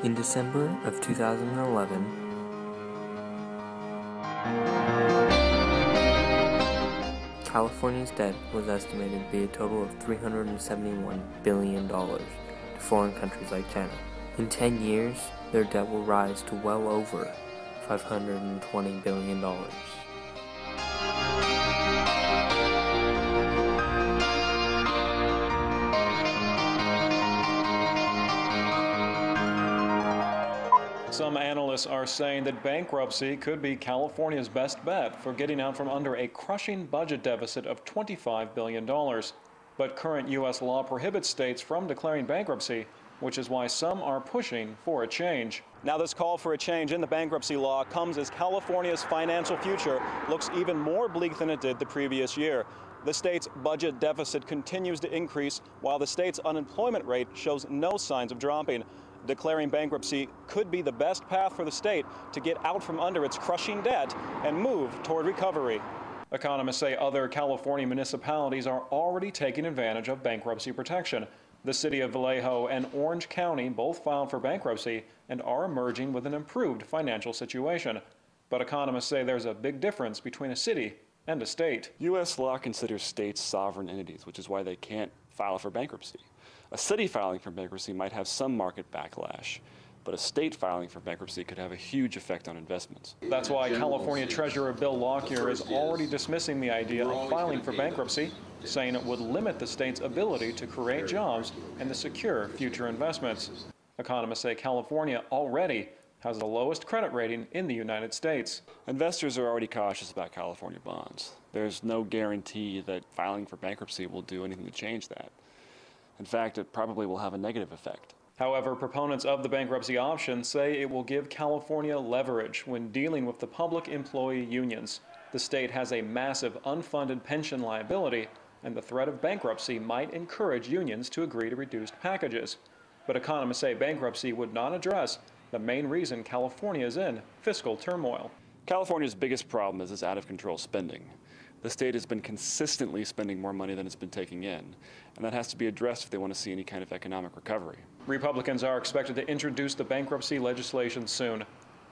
In December of 2011, California's debt was estimated to be a total of $371 billion to foreign countries like China. In 10 years, their debt will rise to well over $520 billion. Some analysts are saying that bankruptcy could be California's best bet for getting out from under a crushing budget deficit of $25 billion. But current U.S. law prohibits states from declaring bankruptcy, which is why some are pushing for a change. Now, this call for a change in the bankruptcy law comes as California's financial future looks even more bleak than it did the previous year. The state's budget deficit continues to increase, while the state's unemployment rate shows no signs of dropping. Declaring bankruptcy could be the best path for the state to get out from under its crushing debt and move toward recovery. Economists say other California municipalities are already taking advantage of bankruptcy protection. The city of Vallejo and Orange County both filed for bankruptcy and are emerging with an improved financial situation. But economists say there's a big difference between a city and a state. U.S. law considers states sovereign entities, which is why they can't file for bankruptcy. A city filing for bankruptcy might have some market backlash, but a state filing for bankruptcy could have a huge effect on investments. That's why California Treasurer Bill Lockyer is already dismissing the idea of filing for bankruptcy, saying it would limit the state's ability to create jobs and to secure future investments. Economists say California already has the lowest credit rating in the United States. Investors are already cautious about California bonds. There's no guarantee that filing for bankruptcy will do anything to change that. In fact, it probably will have a negative effect. However, proponents of the bankruptcy option say it will give California leverage when dealing with the public employee unions. The state has a massive unfunded pension liability, and the threat of bankruptcy might encourage unions to agree to reduced packages. But economists say bankruptcy would not address the main reason California is in fiscal turmoil. California's biggest problem is its out-of-control spending. The state has been consistently spending more money than it's been taking in, and that has to be addressed if they want to see any kind of economic recovery. Republicans are expected to introduce the bankruptcy legislation soon.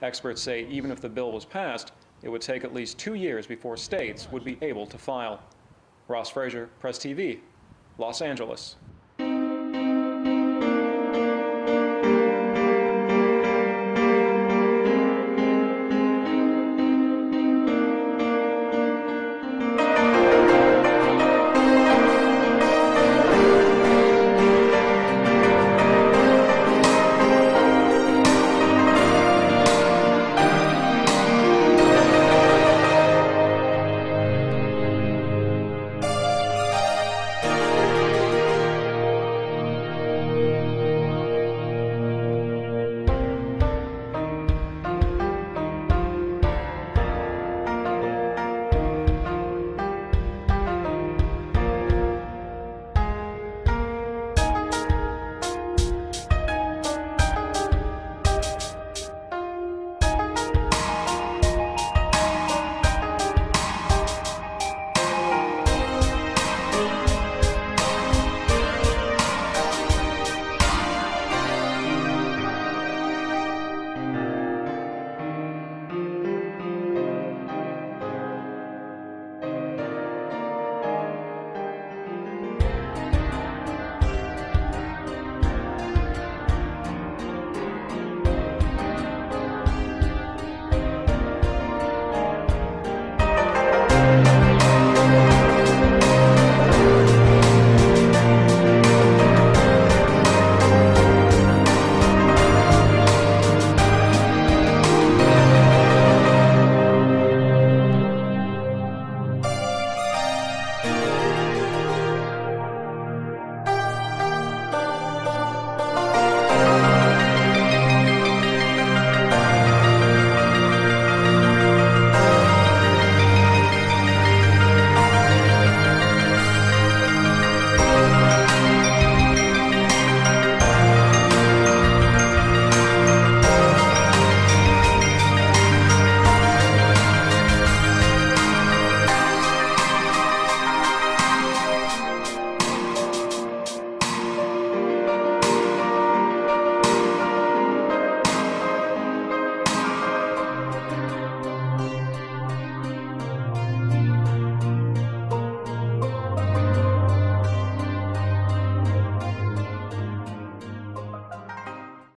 Experts say even if the bill was passed, it would take at least 2 years before states would be able to file. Ross Frazier, Press TV, Los Angeles.